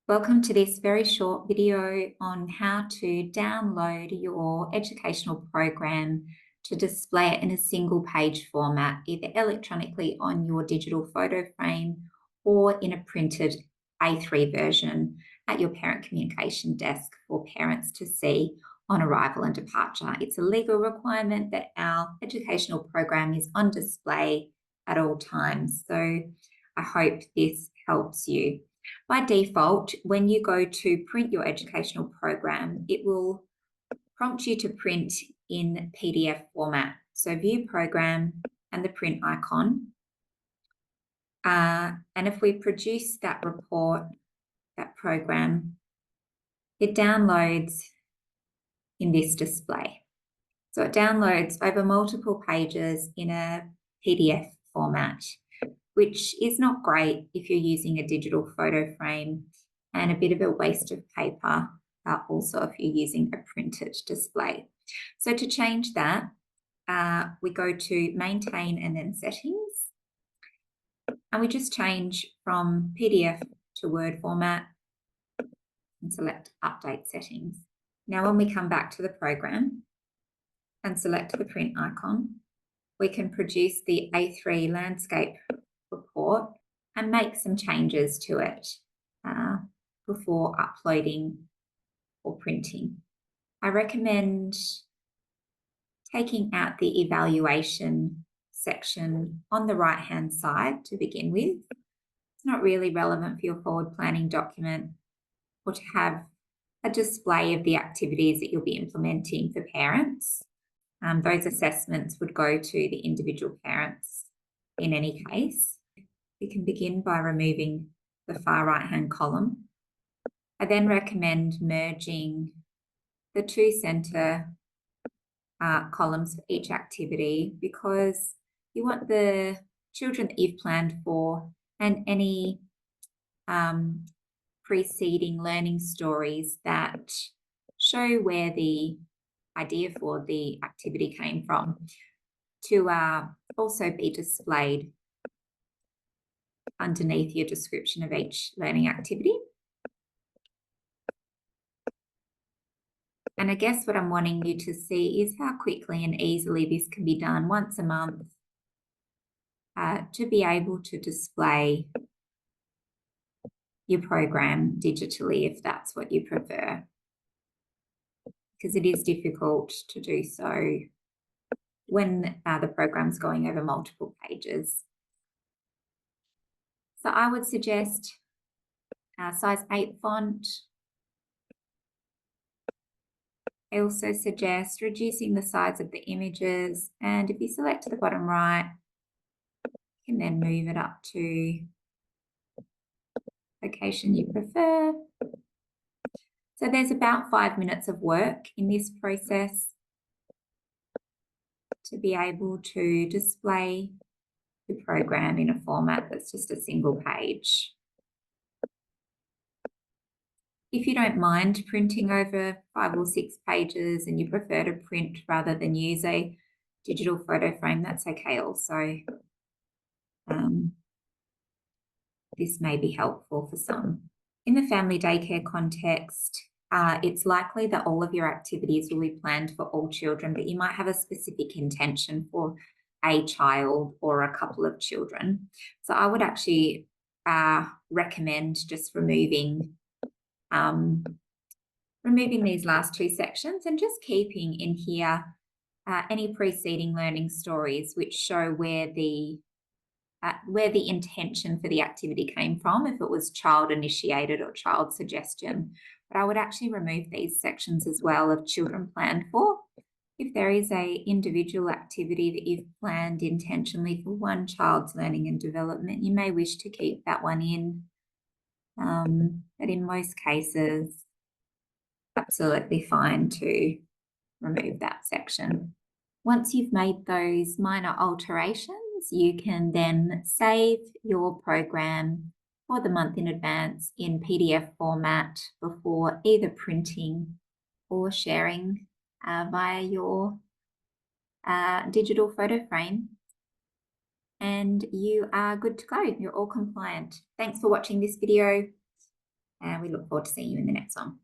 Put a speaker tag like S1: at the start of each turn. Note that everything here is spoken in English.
S1: Welcome to this very short video on how to download your educational program to display it in a single page format, either electronically on your digital photo frame or in a printed A3 version at your parent communication desk for parents to see on arrival and departure. It's a legal requirement that our educational program is on display at all times. So I hope this helps you. By default, when you go to print your educational program, it will prompt you to print in PDF format. So view program and the print icon. And if we produce that report, that program, it downloads in this display. So it downloads over multiple pages in a PDF format, which is not great if you're using a digital photo frame, and a bit of a waste of paper, also if you're using a printed display. So to change that, we go to maintain and then settings, and we just change from PDF to Word format and select update settings. Now when we come back to the program and select the print icon, we can produce the A3 landscape report and make some changes to it before uploading or printing. I recommend taking out the evaluation section on the right-hand side to begin with. It's not really relevant for your forward planning document or to have a display of the activities that you'll be implementing for parents. Those assessments would go to the individual parents in any case. You can begin by removing the far right-hand column. I then recommend merging the two center columns for each activity, because you want the children that you've planned for and any preceding learning stories that show where the idea for the activity came from to also be displayed underneath your description of each learning activity. And I guess what I'm wanting you to see is how quickly and easily this can be done once a month to be able to display your program digitally if that's what you prefer, because it is difficult to do so when the program's going over multiple pages. So I would suggest size 8 font. I also suggest reducing the size of the images, and if you select the bottom right, you can then move it up to location you prefer. So there's about 5 minutes of work in this process to be able to display the program in a format that's just a single page. If you don't mind printing over 5 or 6 pages and you prefer to print rather than use a digital photo frame, that's okay also. This may be helpful for some. In the family daycare context, it's likely that all of your activities will be planned for all children, but you might have a specific intention for a child or a couple of children. So I would actually recommend just removing these last 2 sections and just keeping in here any preceding learning stories which show where the intention for the activity came from, if it was child initiated or child suggestion. But I would actually remove these sections as well of children planned for. If there is a individual activity that you've planned intentionally for one child's learning and development, you may wish to keep that one in. But in most cases, absolutely fine to remove that section. Once you've made those minor alterations, you can then save your program for the month in advance in PDF format before either printing or sharing via your digital photo frame. And you are good to go. You're all compliant. Thanks for watching this video. And we look forward to seeing you in the next one.